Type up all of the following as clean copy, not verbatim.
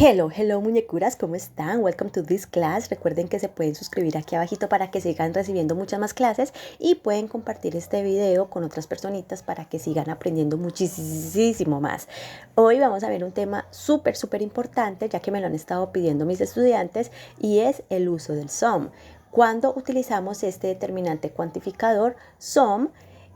Hello muñecuras, ¿cómo están? Welcome to this class. Recuerden que se pueden suscribir aquí abajito para que sigan recibiendo muchas más clases y pueden compartir este video con otras personitas para que sigan aprendiendo muchísimo más. Hoy vamos a ver un tema súper importante, ya que me lo han estado pidiendo mis estudiantes, y es el uso del SOM. Cuando utilizamos este determinante cuantificador SOM,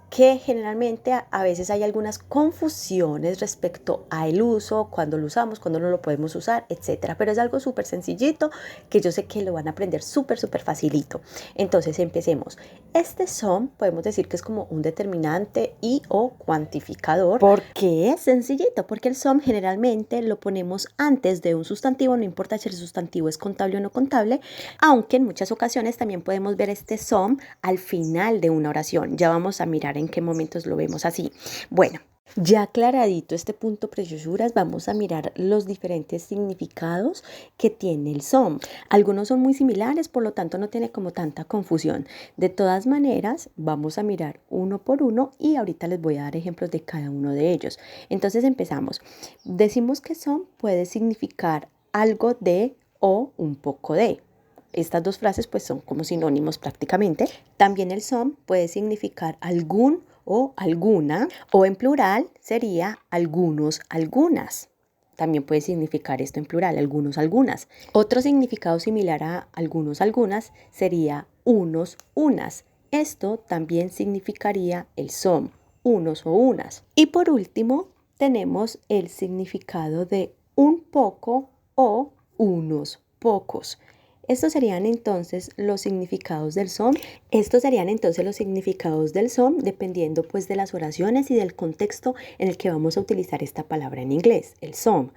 que generalmente a veces hay algunas confusiones respecto al uso, cuando lo usamos, cuando no lo podemos usar, etcétera. Pero es algo súper sencillito que yo sé que lo van a aprender súper facilito. Entonces empecemos. Este SOM podemos decir que es como un determinante y o cuantificador. ¿Por qué es sencillito? Porque el SOM generalmente lo ponemos antes de un sustantivo, no importa si el sustantivo es contable o no contable, aunque en muchas ocasiones también podemos ver este SOM al final de una oración. Ya vamos a mirar en qué momentos lo vemos así. Bueno, ya aclaradito este punto, preciosuras, vamos a mirar los diferentes significados que tiene el SOM. Algunos son muy similares, por lo tanto no tiene como tanta confusión. De todas maneras, vamos a mirar uno por uno y ahorita les voy a dar ejemplos de cada uno de ellos. Entonces empezamos. Decimos que SOM puede significar algo de o un poco de. Estas dos frases pues son como sinónimos prácticamente. También el SOM puede significar algún o alguna, o en plural sería algunos, algunas. También puede significar esto en plural, algunos, algunas. Otro significado similar a algunos, algunas sería unos, unas. Esto también significaría el SOM, unos o unas. Y por último tenemos el significado de un poco o unos pocos. Estos serían entonces los significados del SOM. Dependiendo pues de las oraciones y del contexto en el que vamos a utilizar esta palabra en inglés, el SOM.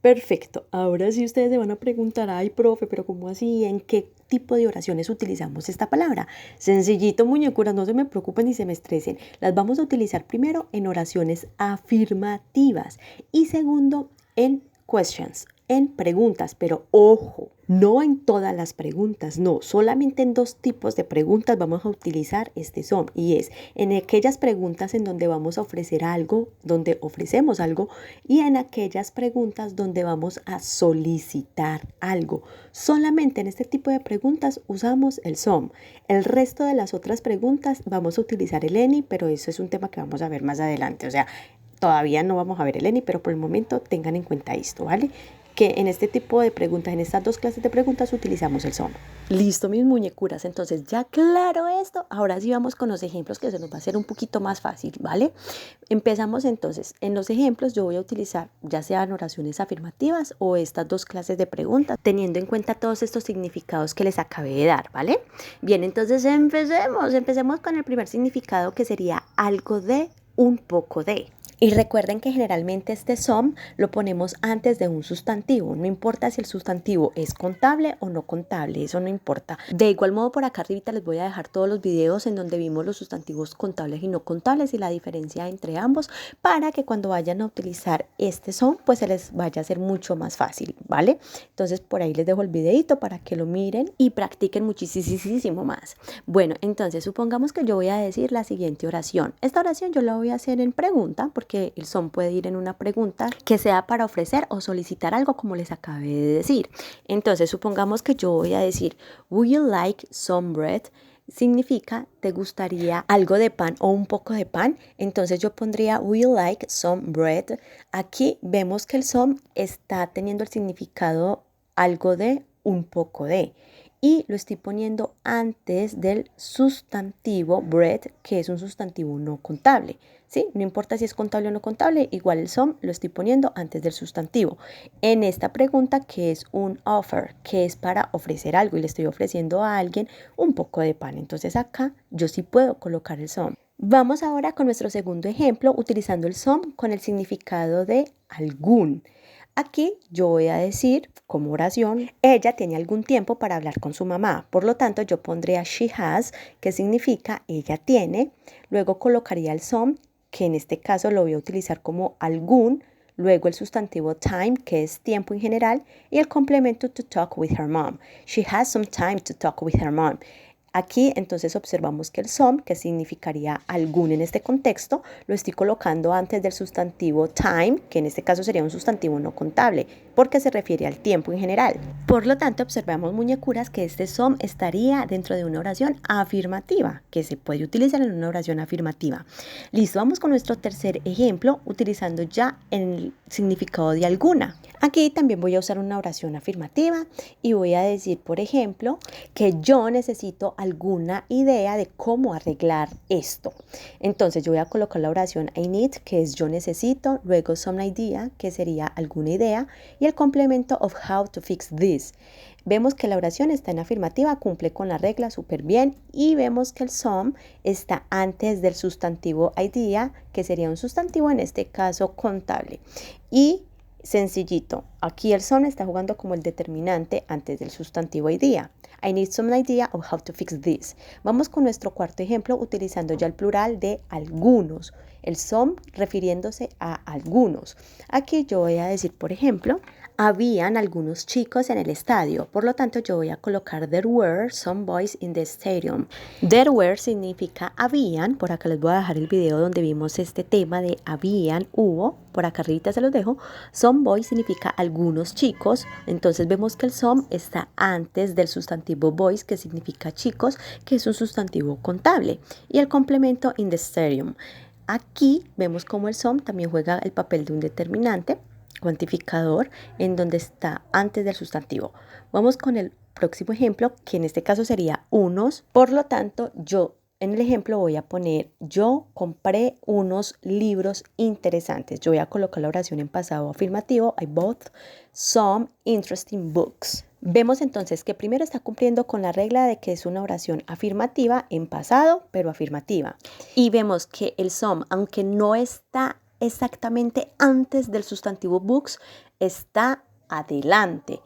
Perfecto. Ahora sí ustedes se van a preguntar, ay, profe, pero ¿cómo así? ¿En qué tipo de oraciones utilizamos esta palabra? Sencillito, muñecuras, no se me preocupen ni se me estresen. Las vamos a utilizar primero en oraciones afirmativas y segundo en questions, en preguntas, pero ojo, no en todas las preguntas, no, solamente en dos tipos de preguntas vamos a utilizar este SOM, y es en aquellas preguntas en donde vamos a ofrecer algo, donde ofrecemos algo, y en aquellas preguntas donde vamos a solicitar algo. Solamente en este tipo de preguntas usamos el SOM. El resto de las otras preguntas vamos a utilizar el any, pero eso es un tema que vamos a ver más adelante, o sea, todavía no vamos a ver el any, pero por el momento tengan en cuenta esto, ¿vale? Que en este tipo de preguntas, en estas dos clases de preguntas, utilizamos el SOM. Listo, mis muñecuras. Entonces, ya claro esto, ahora sí vamos con los ejemplos que se nos va a hacer un poquito más fácil, ¿vale? Empezamos entonces. En los ejemplos yo voy a utilizar ya sean oraciones afirmativas o estas dos clases de preguntas, teniendo en cuenta todos estos significados que les acabé de dar, ¿vale? Bien, entonces empecemos con el primer significado, que sería algo de, un poco de. Y recuerden que generalmente este SOM lo ponemos antes de un sustantivo. No importa si el sustantivo es contable o no contable, eso no importa. De igual modo, por acá arribita les voy a dejar todos los videos en donde vimos los sustantivos contables y no contables y la diferencia entre ambos, para que cuando vayan a utilizar este SOM pues se les vaya a hacer mucho más fácil, ¿vale? Entonces por ahí les dejo el videito para que lo miren y practiquen muchísimo más. Bueno, entonces supongamos que yo voy a decir la siguiente oración. Esta oración yo la voy a hacer en pregunta, porque el SOM puede ir en una pregunta que sea para ofrecer o solicitar algo, como les acabé de decir. Entonces supongamos que yo voy a decir would you like some bread. Significa ¿te gustaría algo de pan o un poco de pan? Entonces yo pondría would you like some bread. Aquí vemos que el SOM está teniendo el significado algo de, un poco de, y lo estoy poniendo antes del sustantivo bread, que es un sustantivo no contable, ¿sí? No importa si es contable o no contable, igual el SOM lo estoy poniendo antes del sustantivo. En esta pregunta, que es un offer, que es para ofrecer algo y le estoy ofreciendo a alguien un poco de pan, entonces acá yo sí puedo colocar el SOM. Vamos ahora con nuestro segundo ejemplo, utilizando el SOM con el significado de algún. Aquí yo voy a decir como oración, ella tiene algún tiempo para hablar con su mamá. Por lo tanto, yo pondría she has, que significa ella tiene. Luego colocaría el SOM, que en este caso lo voy a utilizar como algún. Luego el sustantivo time, que es tiempo en general. Y el complemento to talk with her mom. She has some time to talk with her mom. Aquí entonces observamos que el some, que significaría algún en este contexto, lo estoy colocando antes del sustantivo time, que en este caso sería un sustantivo no contable, porque se refiere al tiempo en general. Por lo tanto, observamos, muñecuras, que este some estaría dentro de una oración afirmativa, que se puede utilizar en una oración afirmativa. Listo, vamos con nuestro tercer ejemplo, utilizando ya el significado de alguna. Aquí también voy a usar una oración afirmativa y voy a decir, por ejemplo, que yo necesito alguna idea de cómo arreglar esto. Entonces yo voy a colocar la oración I need, que es yo necesito, luego some idea, que sería alguna idea, y el complemento of how to fix this. Vemos que la oración está en afirmativa, cumple con la regla súper bien, y vemos que el some está antes del sustantivo idea, que sería un sustantivo en este caso contable. Y sencillito, aquí el some está jugando como el determinante antes del sustantivo idea. I need some idea of how to fix this. Vamos con nuestro cuarto ejemplo utilizando ya el plural de algunos. El some refiriéndose a algunos. Aquí yo voy a decir, por ejemplo, habían algunos chicos en el estadio. Por lo tanto, yo voy a colocar there were some boys in the stadium. There were significa habían. Por acá les voy a dejar el video donde vimos este tema de habían, hubo. Por acá arriba se los dejo. Some boys significa algunos chicos. Entonces vemos que el some está antes del sustantivo boys, que significa chicos, que es un sustantivo contable. Y el complemento in the stadium. Aquí vemos cómo el some también juega el papel de un determinante cuantificador en donde está antes del sustantivo. Vamos con el próximo ejemplo, que en este caso sería unos. Por lo tanto, yo en el ejemplo voy a poner yo compré unos libros interesantes. Yo voy a colocar la oración en pasado afirmativo. I bought some interesting books. Vemos entonces que primero está cumpliendo con la regla de que es una oración afirmativa en pasado, pero afirmativa. Y vemos que el some, aunque no está exactamente antes del sustantivo books, está adelante.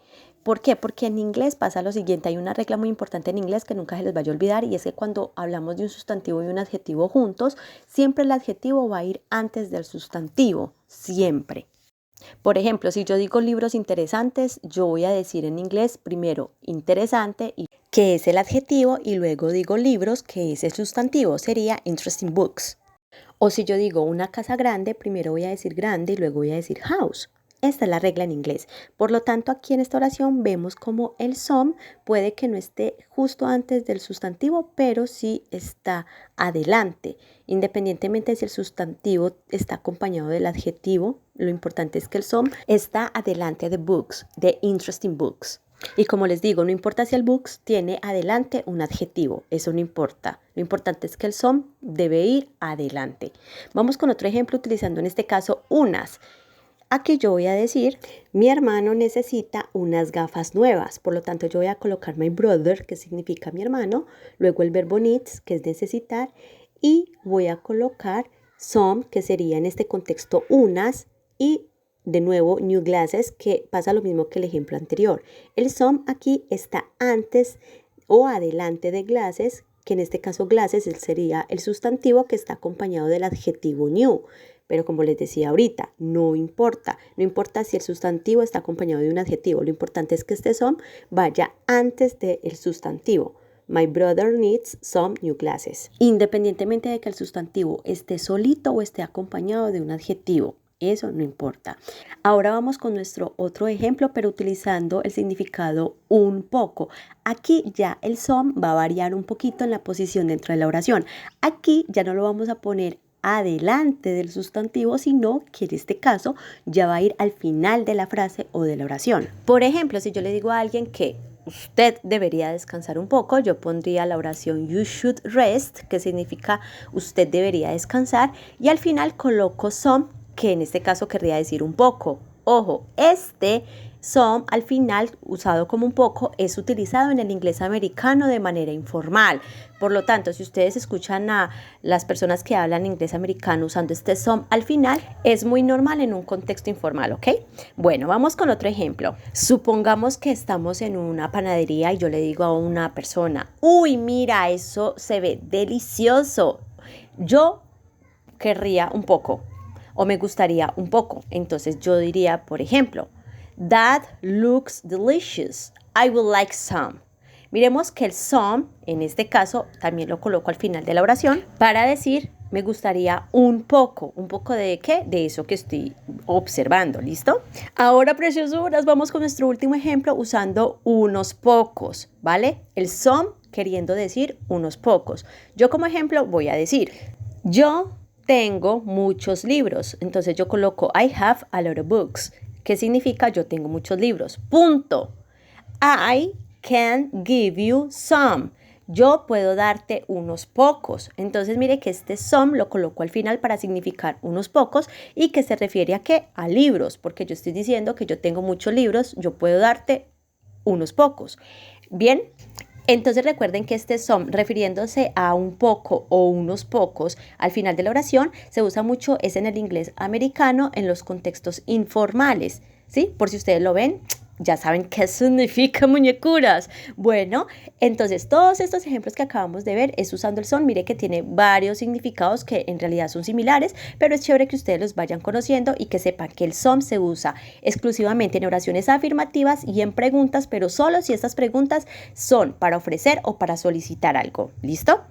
¿Por qué? Porque en inglés pasa lo siguiente, hay una regla muy importante en inglés que nunca se les vaya a olvidar, y es que cuando hablamos de un sustantivo y un adjetivo juntos, siempre el adjetivo va a ir antes del sustantivo, siempre. Por ejemplo, si yo digo libros interesantes, yo voy a decir en inglés primero interesante, que es el adjetivo, y luego digo libros, que es el sustantivo, sería interesting books. O si yo digo una casa grande, primero voy a decir grande y luego voy a decir house. Esta es la regla en inglés. Por lo tanto, aquí en esta oración vemos como el some puede que no esté justo antes del sustantivo, pero sí está adelante. Independientemente de si el sustantivo está acompañado del adjetivo, lo importante es que el some está adelante de books, de interesting books. Y como les digo, no importa si el books tiene adelante un adjetivo, eso no importa. Lo importante es que el some debe ir adelante. Vamos con otro ejemplo utilizando en este caso unas. Aquí yo voy a decir, mi hermano necesita unas gafas nuevas. Por lo tanto, yo voy a colocar my brother, que significa mi hermano, luego el verbo needs, que es necesitar, y voy a colocar some, que sería en este contexto unas, y de nuevo new glasses, que pasa lo mismo que el ejemplo anterior. El some aquí está antes o adelante de glasses, que en este caso glasses sería el sustantivo que está acompañado del adjetivo new. Pero como les decía ahorita, no importa si el sustantivo está acompañado de un adjetivo, lo importante es que este some vaya antes del sustantivo. My brother needs some new glasses. Independientemente de que el sustantivo esté solito o esté acompañado de un adjetivo, eso no importa. Ahora vamos con nuestro otro ejemplo, pero utilizando el significado un poco. Aquí ya el some va a variar un poquito en la posición dentro de la oración. Aquí ya no lo vamos a poner adelante del sustantivo, sino que en este caso ya va a ir al final de la frase o de la oración. Por ejemplo, si yo le digo a alguien que usted debería descansar un poco, yo pondría la oración you should rest, que significa usted debería descansar, y al final coloco some, que en este caso querría decir un poco. Ojo, este some al final, usado como un poco, es utilizado en el inglés americano de manera informal. Por lo tanto, si ustedes escuchan a las personas que hablan inglés americano usando este some al final, es muy normal en un contexto informal, ¿ok? Bueno, vamos con otro ejemplo. Supongamos que estamos en una panadería y yo le digo a una persona, uy, mira, eso se ve delicioso. Yo querría un poco o me gustaría un poco. Entonces yo diría, por ejemplo, that looks delicious. I would like some. Miremos que el some, en este caso, también lo coloco al final de la oración para decir, me gustaría un poco ¿de qué? De eso que estoy observando, ¿listo? Ahora, preciosuras, vamos con nuestro último ejemplo usando unos pocos, ¿vale? El some queriendo decir unos pocos. Yo como ejemplo voy a decir, yo tengo muchos libros. Entonces yo coloco I have a lot of books. ¿Qué significa? Yo tengo muchos libros. Punto. I can give you some. Yo puedo darte unos pocos. Entonces mire que este some lo coloco al final para significar unos pocos y que se refiere a qué? A libros, porque yo estoy diciendo que yo tengo muchos libros, yo puedo darte unos pocos. Bien, entonces recuerden que este some, refiriéndose a un poco o unos pocos, al final de la oración, se usa mucho, es en el inglés americano, en los contextos informales, ¿sí? Por si ustedes lo ven, ya saben qué significa, muñecuras. Bueno, entonces todos estos ejemplos que acabamos de ver es usando el some. Mire que tiene varios significados que en realidad son similares, pero es chévere que ustedes los vayan conociendo y que sepan que el some se usa exclusivamente en oraciones afirmativas y en preguntas, pero solo si estas preguntas son para ofrecer o para solicitar algo. ¿Listo?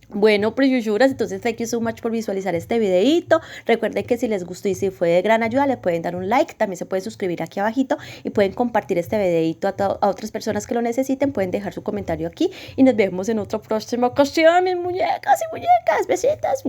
Bueno, preciousuras, entonces thank you so much por visualizar este videito. Recuerden que si les gustó y si fue de gran ayuda, le pueden dar un like, también se pueden suscribir aquí abajito y pueden compartir este videito a otras personas que lo necesiten, pueden dejar su comentario aquí y nos vemos en otra próxima ocasión, mis muñecas y muñecas, besitos.